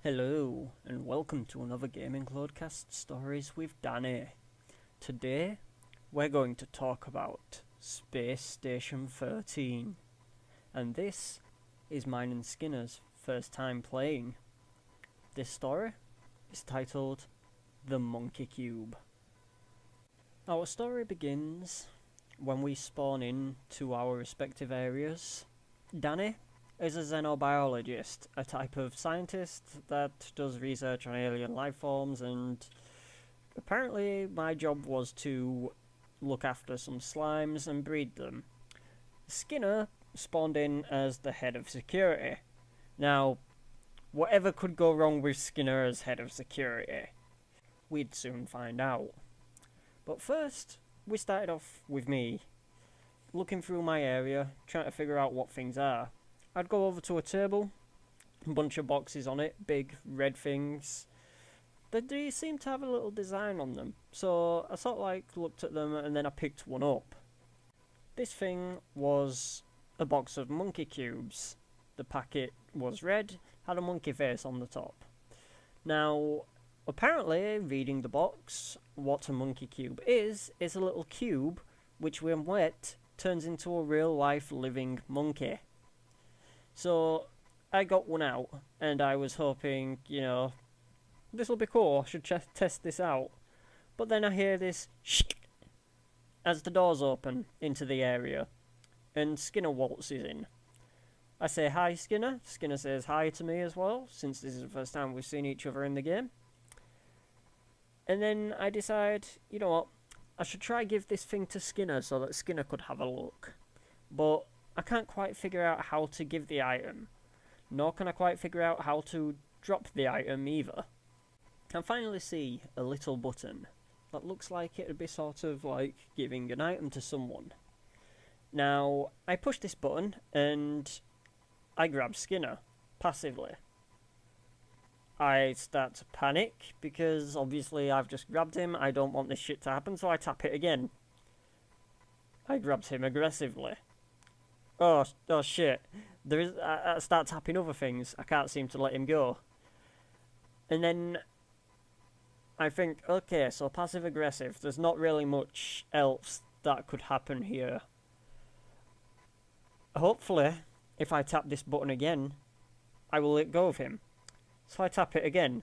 Hello, and welcome to another Gamingload cast stories with Danny. Today, we're going to talk about Space Station 13, and this is mine and Skinner's first time playing. This story is titled The Monkey Cube. Our story begins when we spawn in to our respective areas. Danny is a xenobiologist, a type of scientist that does research on alien life forms, and apparently my job was to look after some slimes and breed them. Skinner spawned in as the head of security. Now, whatever could go wrong with Skinner as head of security, we'd soon find out. But first, we started off with me, looking through my area, trying to figure out what things are. I'd go over to a table, a bunch of boxes on it, big red things. They seem to have a little design on them, so I sort of looked at them and then I picked one up. This thing was a box of monkey cubes. The packet was red, had a monkey face on the top. Now, apparently, reading the box, what a monkey cube is a little cube which when wet turns into a real life living monkey. So, I got one out, and I was hoping, this'll be cool, I should test this out. But then I hear this shh as the doors open into the area, and Skinner waltzes in. I say hi, Skinner. Skinner says hi to me as well, since this is the first time we've seen each other in the game. And then I decide, you know what, I should try give this thing to Skinner so that Skinner could have a look. But I can't quite figure out how to give the item, nor can I quite figure out how to drop the item either. I finally see a little button that looks like it would be sort of like giving an item to someone. Now, I push this button and I grab Skinner, passively. I start to panic because obviously I've just grabbed him, I don't want this shit to happen, so I tap it again. I grabbed him aggressively. Oh shit. I start tapping other things. I can't seem to let him go. And then I think, okay, so passive aggressive. There's not really much else that could happen here. Hopefully, if I tap this button again, I will let go of him. So I tap it again.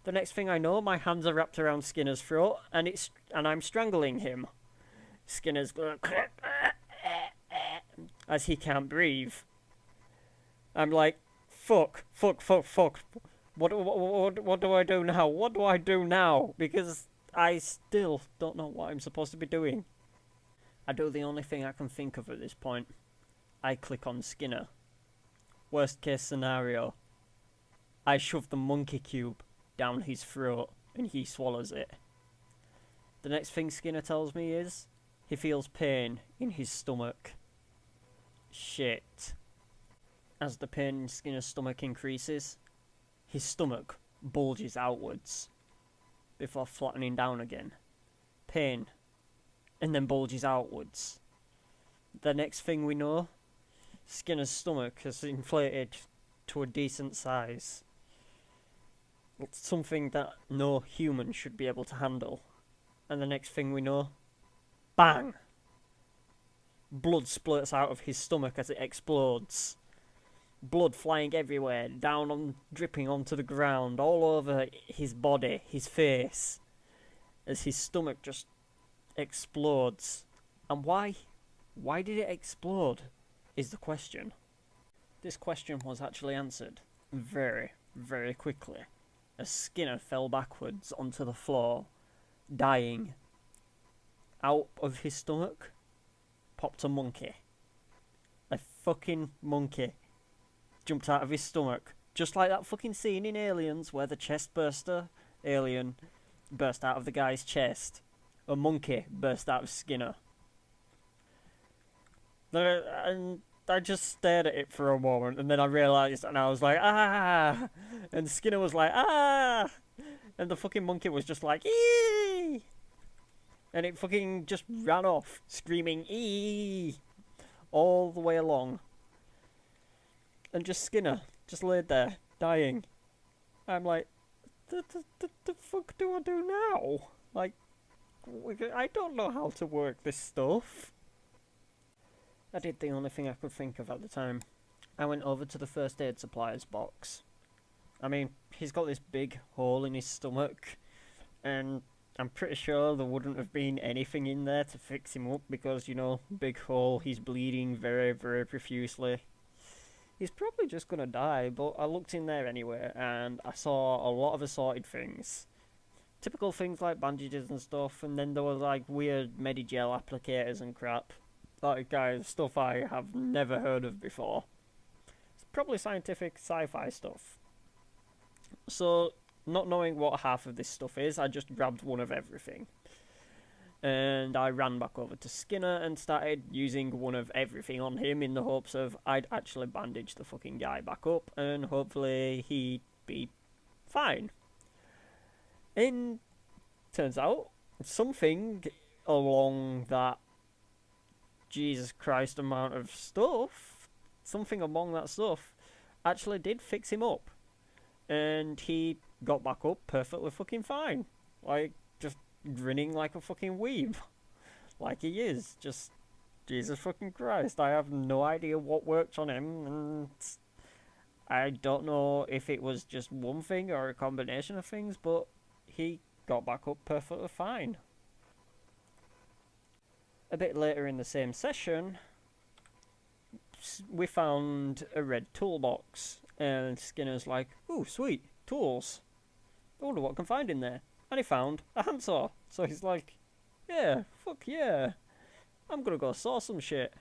The next thing I know, my hands are wrapped around Skinner's throat, and I'm strangling him. Skinner's going as he can't breathe. I'm like, fuck. What do I do now? What do I do now? Because I still don't know what I'm supposed to be doing. I do the only thing I can think of at this point. I click on Skinner. Worst case scenario. I shove the monkey cube down his throat and he swallows it. The next thing Skinner tells me is he feels pain in his stomach. Shit. As the pain in Skinner's stomach increases, his stomach bulges outwards before flattening down again. Pain, and then bulges outwards. The next thing we know, Skinner's stomach has inflated to a decent size. It's something that no human should be able to handle. And the next thing we know, bang! Blood splurts out of his stomach as it explodes. Blood flying everywhere, dripping onto the ground, all over his body, his face, as his stomach just explodes. And why? Why did it explode? Is the question. This question was actually answered very, very quickly, as Skinner fell backwards onto the floor, dying. Out of his stomach popped a monkey. A fucking monkey jumped out of his stomach. Just like that fucking scene in Aliens where the chestburster alien burst out of the guy's chest. A monkey burst out of Skinner. And I just stared at it for a moment and then I realised and I was like, ah! And Skinner was like, ah! And the fucking monkey was just like, ee! And it fucking just ran off, screaming, ee! All the way along. And just Skinner, just laid there, dying. I'm like, the fuck do I do now? Like, I don't know how to work this stuff. I did the only thing I could think of at the time. I went over to the first aid supplies box. I mean, he's got this big hole in his stomach, and I'm pretty sure there wouldn't have been anything in there to fix him up because, you know, big hole, he's bleeding very, very profusely. He's probably just gonna die, but I looked in there anyway, and I saw a lot of assorted things. Typical things like bandages and stuff, and then there were like weird Medigel applicators and crap. Like, guys, stuff I have never heard of before. It's probably scientific sci-fi stuff. So, not knowing what half of this stuff is, I just grabbed one of everything. And I ran back over to Skinner and started using one of everything on him in the hopes of I'd actually bandage the fucking guy back up and hopefully he'd be fine. And turns out something along that Jesus Christ amount of stuff, something among that stuff actually did fix him up. And he got back up perfectly fucking fine. Like, just grinning like a fucking weeb. Like he is. Just, Jesus fucking Christ. I have no idea what worked on him, and I don't know if it was just one thing or a combination of things, but he got back up perfectly fine. A bit later in the same session, we found a red toolbox, and Skinner's like, "Ooh, sweet, tools. I wonder what I can find in there." And he found a handsaw. So he's like, "Yeah, fuck yeah. I'm gonna go saw some shit."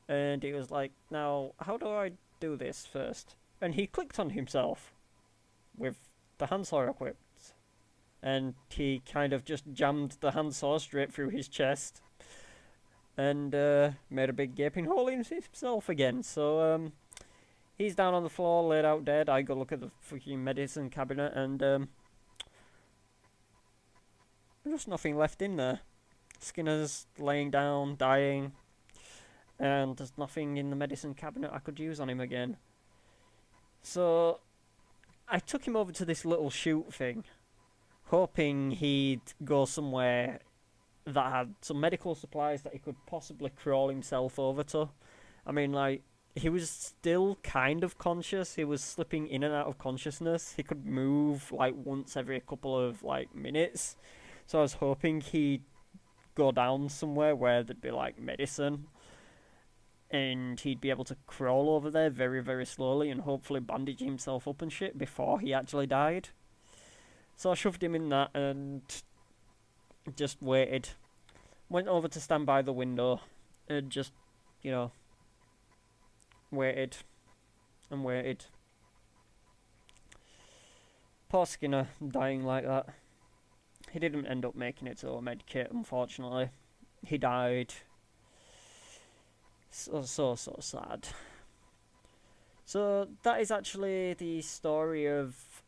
And he was like, "Now, how do I do this first?" And he clicked on himself with the handsaw equipped. And he kind of just jammed the handsaw straight through his chest. And made a big gaping hole in himself again. So he's down on the floor, laid out dead. I go look at the fucking medicine cabinet, and there's just nothing left in there. Skinner's laying down, dying, and there's nothing in the medicine cabinet I could use on him again. So I took him over to this little chute thing, hoping he'd go somewhere that had some medical supplies that he could possibly crawl himself over to. I mean, like, he was still kind of conscious. He was slipping in and out of consciousness. He could move, like, once every couple of, like, minutes. So I was hoping he'd go down somewhere where there'd be, like, medicine. And he'd be able to crawl over there very, very slowly and hopefully bandage himself up and shit before he actually died. So I shoved him in that and just waited. Went over to stand by the window and just, you know, waited and waited. Poor Skinner, dying like that. He didn't end up making it to a med kit, unfortunately. He died. So sad. So that is actually the story of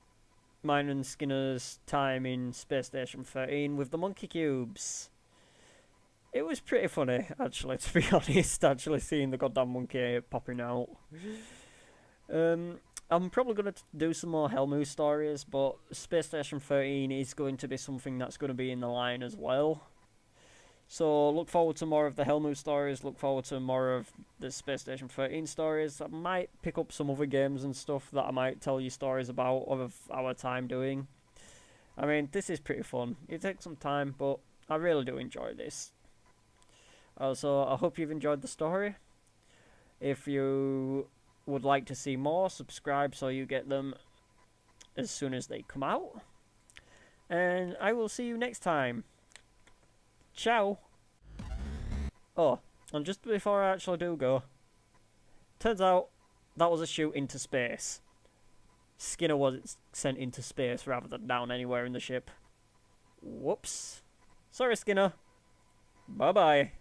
mine and Skinner's time in Space Station 13 with the monkey cubes. It was pretty funny, actually, to be honest, actually seeing the goddamn monkey popping out. I'm probably going to do some more Helmu stories, but Space Station 13 is going to be something that's going to be in the line as well. So look forward to more of the Helmu stories, look forward to more of the Space Station 13 stories. I might pick up some other games and stuff that I might tell you stories about of our time doing. I mean, this is pretty fun. It takes some time, but I really do enjoy this. So I hope you've enjoyed the story. If you would like to see more, subscribe so you get them as soon as they come out. And I will see you next time. Ciao. Oh, and just before I actually do go, turns out that was a shoot into space. Skinner was sent into space rather than down anywhere in the ship. Whoops. Sorry, Skinner. Bye-bye.